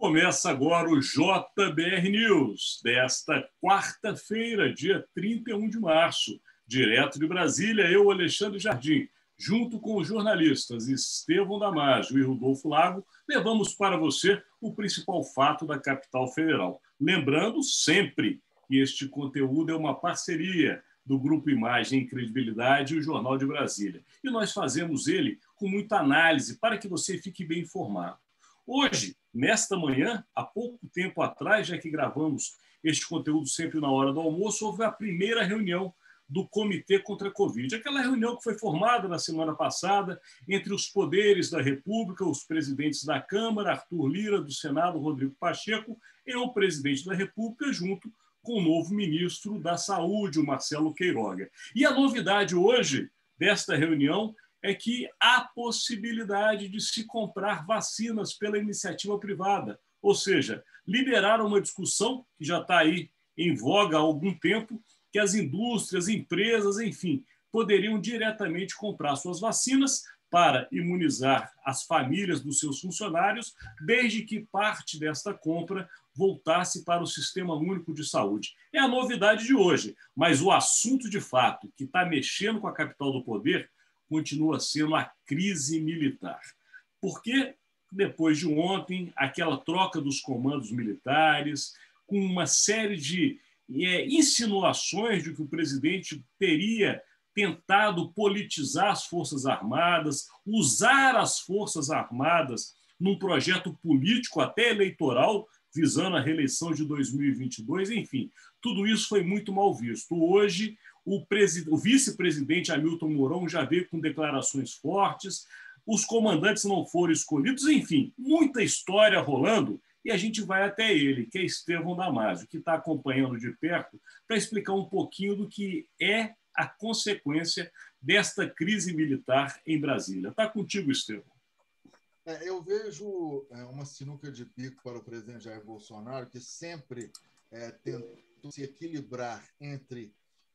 Começa agora o JBR News, desta quarta-feira, dia 31 de março. Direto de Brasília, eu, Alexandre Jardim, junto com os jornalistas Estevão Damasio e Rodolfo Lago, levamos para você o principal fato da capital federal. Lembrando sempre que este conteúdo é uma parceria do Grupo Imagem e Credibilidade e o Jornal de Brasília. E nós fazemos ele com muita análise para que você fique bem informado. Hoje, nesta manhã, há pouco tempo atrás, já que gravamos este conteúdo sempre na hora do almoço, houve a primeira reunião do Comitê contra a Covid. Aquela reunião que foi formada na semana passada entre os poderes da República, os presidentes da Câmara, Arthur Lira, do Senado, Rodrigo Pacheco, e o presidente da República, junto com o novo ministro da Saúde, o Marcelo Queiroga. E a novidade hoje desta reunião é que há possibilidade de se comprar vacinas pela iniciativa privada, ou seja, liberaram uma discussão que já está aí em voga há algum tempo, que as indústrias, empresas, enfim, poderiam diretamente comprar suas vacinas para imunizar as famílias dos seus funcionários, desde que parte desta compra voltasse para o Sistema Único de Saúde. É a novidade de hoje, mas o assunto de fato que está mexendo com a capital do poder continua sendo a crise militar. Porque, depois de ontem, aquela troca dos comandos militares, com uma série de insinuações de que o presidente teria tentado politizar as Forças Armadas, usar as Forças Armadas num projeto político até eleitoral, visando a reeleição de 2022, enfim, tudo isso foi muito mal visto. Hoje, o vice-presidente Hamilton Mourão já veio com declarações fortes, os comandantes não foram escolhidos, enfim, muita história rolando, e a gente vai até ele, que é Estevão Damasio, que está acompanhando de perto, para explicar um pouquinho do que é a consequência desta crise militar em Brasília. Está contigo, Estevão. Eu vejo uma sinuca de bico para o presidente Jair Bolsonaro, que sempre tentou se equilibrar entre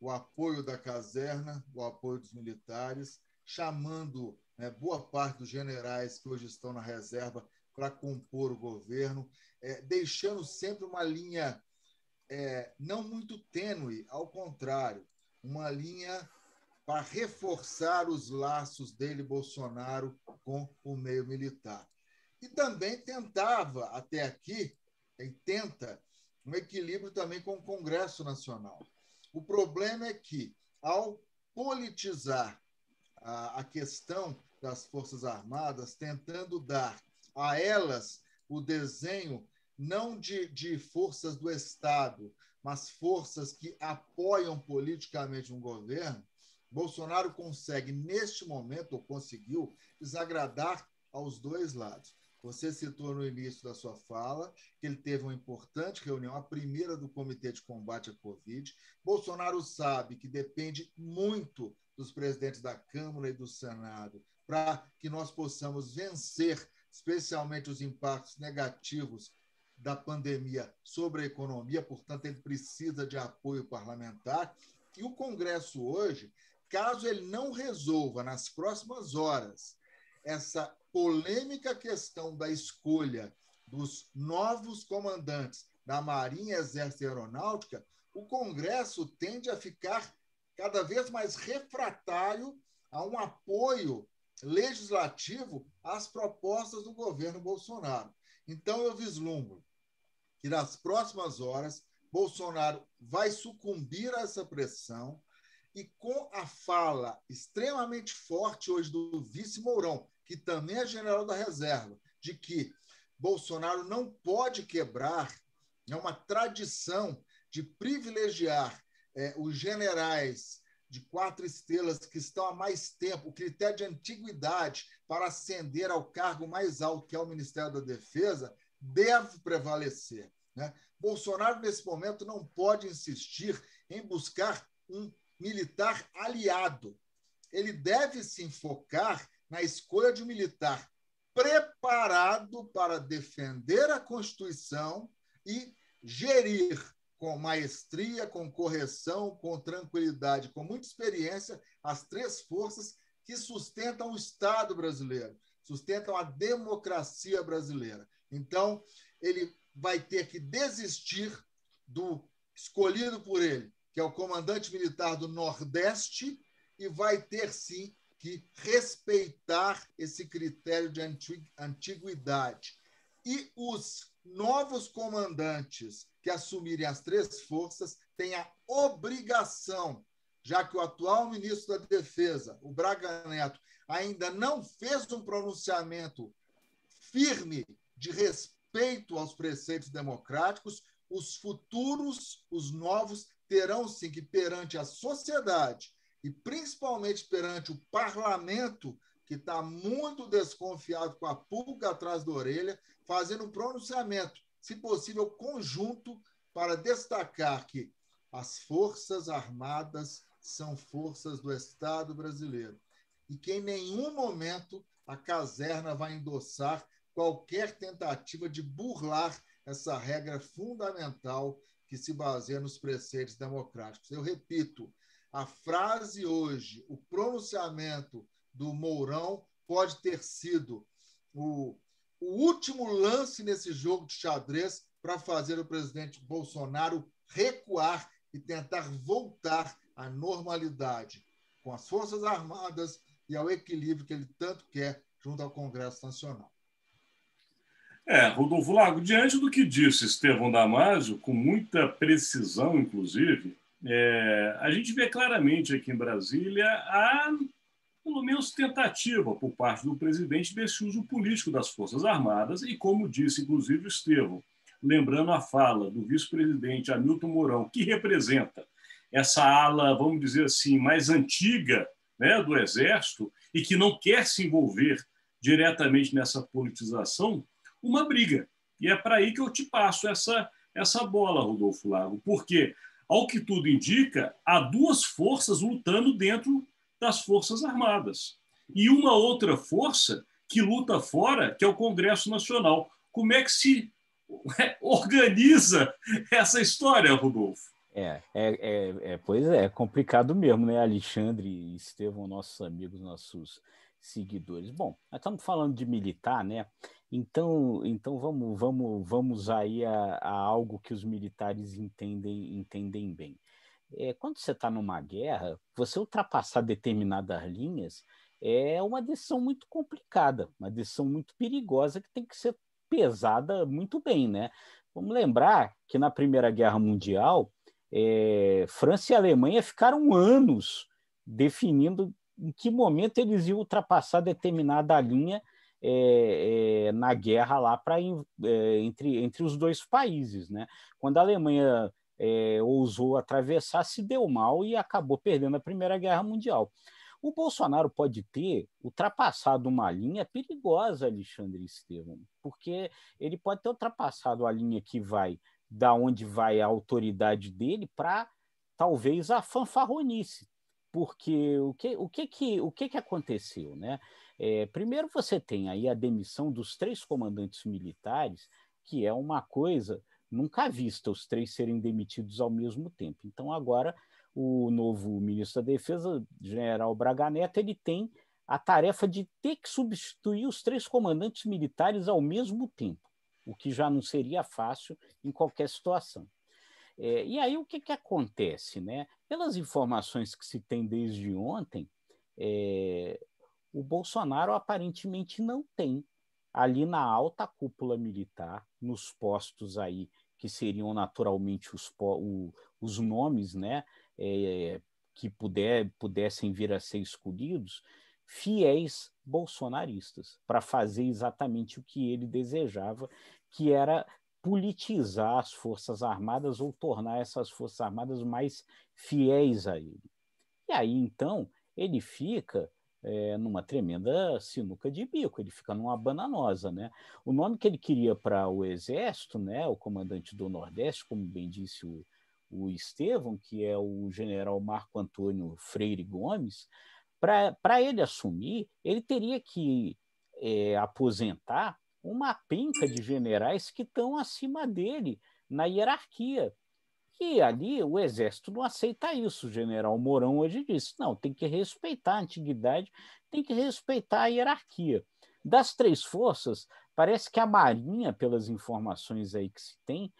o apoio da caserna, o apoio dos militares, chamando boa parte dos generais que hoje estão na reserva para compor o governo, deixando sempre uma linha não muito tênue, ao contrário, uma linha para reforçar os laços dele, Bolsonaro, com o meio militar. E também tentava, até aqui, e tenta, um equilíbrio também com o Congresso Nacional. O problema é que, ao politizar a questão das Forças Armadas, tentando dar a elas o desenho não de forças do Estado, mas forças que apoiam politicamente um governo, Bolsonaro consegue, neste momento, ou conseguiu, desagradar aos dois lados. Você citou no início da sua fala que ele teve uma importante reunião, a primeira do Comitê de Combate à Covid. Bolsonaro sabe que depende muito dos presidentes da Câmara e do Senado para que nós possamos vencer, especialmente os impactos negativos da pandemia sobre a economia. Portanto, ele precisa de apoio parlamentar. E o Congresso hoje, caso ele não resolva nas próximas horas essa polêmica questão da escolha dos novos comandantes da Marinha, Exército e Aeronáutica, o Congresso tende a ficar cada vez mais refratário a um apoio legislativo às propostas do governo Bolsonaro. Então, eu vislumbro que nas próximas horas Bolsonaro vai sucumbir a essa pressão e com a fala extremamente forte hoje do vice Mourão, que também é general da reserva, de que Bolsonaro não pode quebrar uma tradição de privilegiar os generais de 4 estrelas que estão há mais tempo, o critério de antiguidade para ascender ao cargo mais alto, que é o Ministério da Defesa, deve prevalecer. Bolsonaro, nesse momento, não pode insistir em buscar um militar aliado. Ele deve se enfocar na escolha de um militar preparado para defender a Constituição e gerir com maestria, com correção, com tranquilidade, com muita experiência, as 3 forças que sustentam o Estado brasileiro. sustentam a democracia brasileira. Então, ele vai ter que desistir do escolhido por ele, que é o comandante militar do Nordeste, e vai ter, sim, que respeitar esse critério de antiguidade. E os novos comandantes que assumirem as três forças têm a obrigação, já que o atual ministro da Defesa, o Braga Neto, ainda não fez um pronunciamento firme de respeito aos preceitos democráticos, os futuros, os novos, terão sim que, perante a sociedade e principalmente perante o parlamento, que está muito desconfiado, com a pulga atrás da orelha, fazendo um pronunciamento, se possível, conjunto, para destacar que as Forças Armadas são forças do Estado brasileiro e que em nenhum momento a caserna vai endossar qualquer tentativa de burlar essa regra fundamental que se baseia nos preceitos democráticos. Eu repito, a frase hoje, o pronunciamento do Mourão pode ter sido o último lance nesse jogo de xadrez para fazer o presidente Bolsonaro recuar e tentar voltar à normalidade com as Forças Armadas e ao equilíbrio que ele tanto quer junto ao Congresso Nacional. Rodolfo Lago, diante do que disse Estevão Damasio, com muita precisão, inclusive, a gente vê claramente aqui em Brasília a, pelo menos, tentativa por parte do presidente desse uso político das Forças Armadas e, como disse, inclusive, o Estevão, lembrando a fala do vice-presidente Hamilton Mourão, que representa essa ala, vamos dizer assim, mais antiga, né, do Exército e que não quer se envolver diretamente nessa politização, uma briga. E é para aí que eu te passo essa bola, Rodolfo Lago, porque, ao que tudo indica, há duas forças lutando dentro das Forças Armadas. E uma outra força que luta fora, que é o Congresso Nacional. Como é que se organiza essa história, Rodolfo? Pois é complicado mesmo, né, Alexandre e Estevão, nossos amigos, nossos seguidores. Bom, nós estamos falando de militar, né? Então vamos aí a algo que os militares entendem bem. Quando você está numa guerra, você ultrapassar determinadas linhas é uma decisão muito complicada, uma decisão muito perigosa que tem que ser pesada muito bem, né? Vamos lembrar que na Primeira Guerra Mundial, França e Alemanha ficaram anos definindo em que momento eles iam ultrapassar determinada linha na guerra lá entre os dois países, né? Quando a Alemanha ousou atravessar, se deu mal e acabou perdendo a Primeira Guerra Mundial. O Bolsonaro pode ter ultrapassado uma linha perigosa, Alexandre e Estevão, porque ele pode ter ultrapassado a linha que vai da onde vai a autoridade dele para talvez a fanfarronice. Porque o que aconteceu, né? Primeiro você tem aí a demissão dos 3 comandantes militares, que é uma coisa nunca vista, os 3 serem demitidos ao mesmo tempo. Então agora o novo ministro da Defesa, general Braga Neto, ele tem a tarefa de ter que substituir os 3 comandantes militares ao mesmo tempo, o que já não seria fácil em qualquer situação. E aí o que acontece, né? Pelas informações que se tem desde ontem, o Bolsonaro aparentemente não tem ali na alta cúpula militar, nos postos aí que seriam naturalmente os nomes, né, que pudessem vir a ser escolhidos, fiéis bolsonaristas, para fazer exatamente o que ele desejava, que era politizar as Forças Armadas ou tornar essas Forças Armadas mais fiéis a ele. E aí, então, ele fica numa tremenda sinuca de bico, ele fica numa bananosa, né? O nome que ele queria para o Exército, né, o comandante do Nordeste, como bem disse o Estevão, que é o general Marco Antônio Freire Gomes, para ele assumir, ele teria que aposentar uma penca de generais que estão acima dele na hierarquia. E ali o Exército não aceita isso. O general Mourão hoje disse, não, tem que respeitar a antiguidade, tem que respeitar a hierarquia. Das três forças, parece que a Marinha, pelas informações aí que se tem,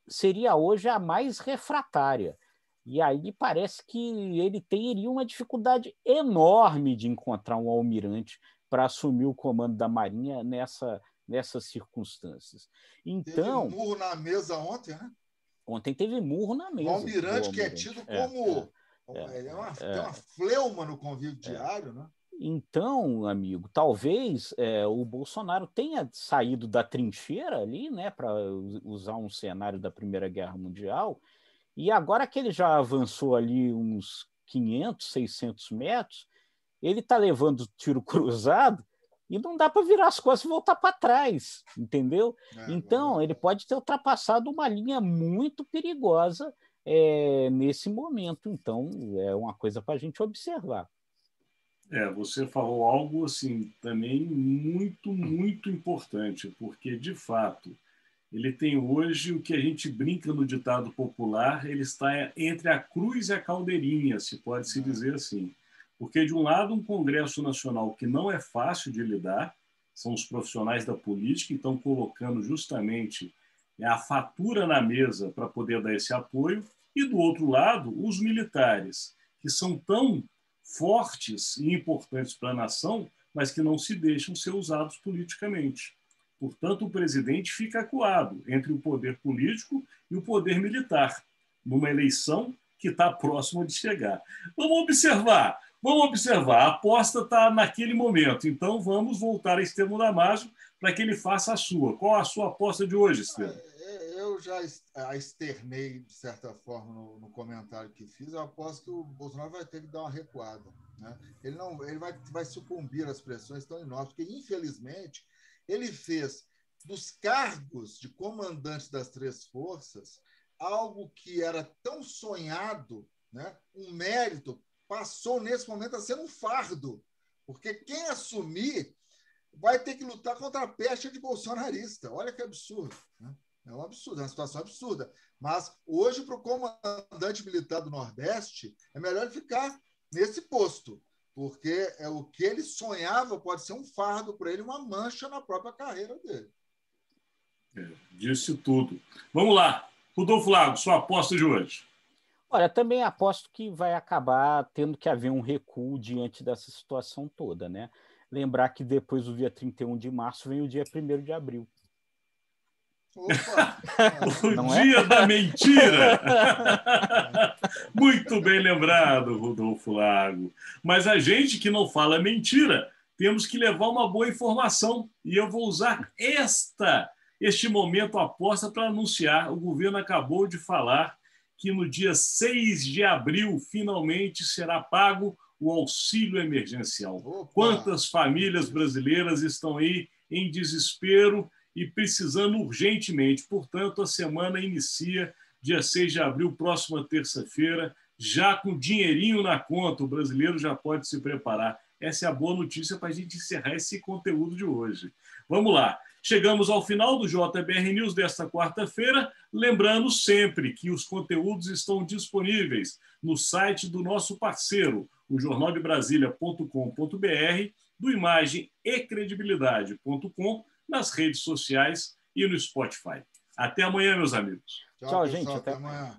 seria hoje a mais refratária. E aí parece que ele teria uma dificuldade enorme de encontrar um almirante para assumir o comando da Marinha nessas circunstâncias. Então, teve murro na mesa ontem, né? Ontem teve murro na mesa. O almirante, que é tido como... tem uma fleuma no convívio diário, né? Então, amigo, talvez o Bolsonaro tenha saído da trincheira ali, né, para usar um cenário da Primeira Guerra Mundial, e agora que ele já avançou ali uns 500, 600 metros, ele está levando tiro cruzado e não dá para virar as costas e voltar para trás, entendeu? Então, ele pode ter ultrapassado uma linha muito perigosa nesse momento. Então, é uma coisa para a gente observar. Você falou algo assim também muito, muito importante, porque, de fato, ele tem hoje o que a gente brinca no ditado popular, ele está entre a cruz e a caldeirinha, se pode se dizer assim. Porque, de um lado, um Congresso Nacional que não é fácil de lidar, são os profissionais da política que estão colocando justamente a fatura na mesa para poder dar esse apoio, e, do outro lado, os militares, que são tão fortes e importantes para a nação, mas que não se deixam ser usados politicamente. Portanto, o presidente fica acuado entre o poder político e o poder militar, numa eleição que está próxima de chegar. Vamos observar. A aposta está naquele momento. Então, vamos voltar a Estevão Damasio para que ele faça a sua. Qual a sua aposta de hoje, Estevão? Eu já a externei, de certa forma, no comentário que fiz. Eu aposto que o Bolsonaro vai ter que dar uma recuada, né? Ele vai sucumbir às pressões tão enormes, porque, infelizmente, ele fez dos cargos de comandante das três forças algo que era tão sonhado, né? Um mérito, passou nesse momento a ser um fardo, porque quem assumir vai ter que lutar contra a peste de bolsonarista. Olha que absurdo, né? É um absurdo, é uma situação absurda. Mas hoje, para o comandante militar do Nordeste, é melhor ele ficar nesse posto, porque o que ele sonhava pode ser um fardo para ele, uma mancha na própria carreira dele. Disse tudo. Vamos lá. Rodolfo Lago, sua aposta de hoje. Olha, também aposto que vai acabar tendo que haver um recuo diante dessa situação toda, né? Lembrar que depois do dia 31 de março vem o dia 1º de abril. Opa! O dia da mentira! Muito bem lembrado, Rodolfo Lago. Mas a gente que não fala mentira, temos que levar uma boa informação. E eu vou usar este momento aposta para anunciar. O governo acabou de falar que no dia 6 de abril, finalmente, será pago o auxílio emergencial. Opa! Quantas famílias brasileiras estão aí em desespero e precisando urgentemente. Portanto, a semana inicia dia 6 de abril, próxima terça-feira, já com dinheirinho na conta. O brasileiro já pode se preparar. Essa é a boa notícia para a gente encerrar esse conteúdo de hoje. Vamos lá. Chegamos ao final do JBR News desta quarta-feira. Lembrando sempre que os conteúdos estão disponíveis no site do nosso parceiro, o jornaldebrasilia.com.br, do imagemecredibilidade.com, nas redes sociais e no Spotify. Até amanhã, meus amigos. Tchau, gente. Até amanhã.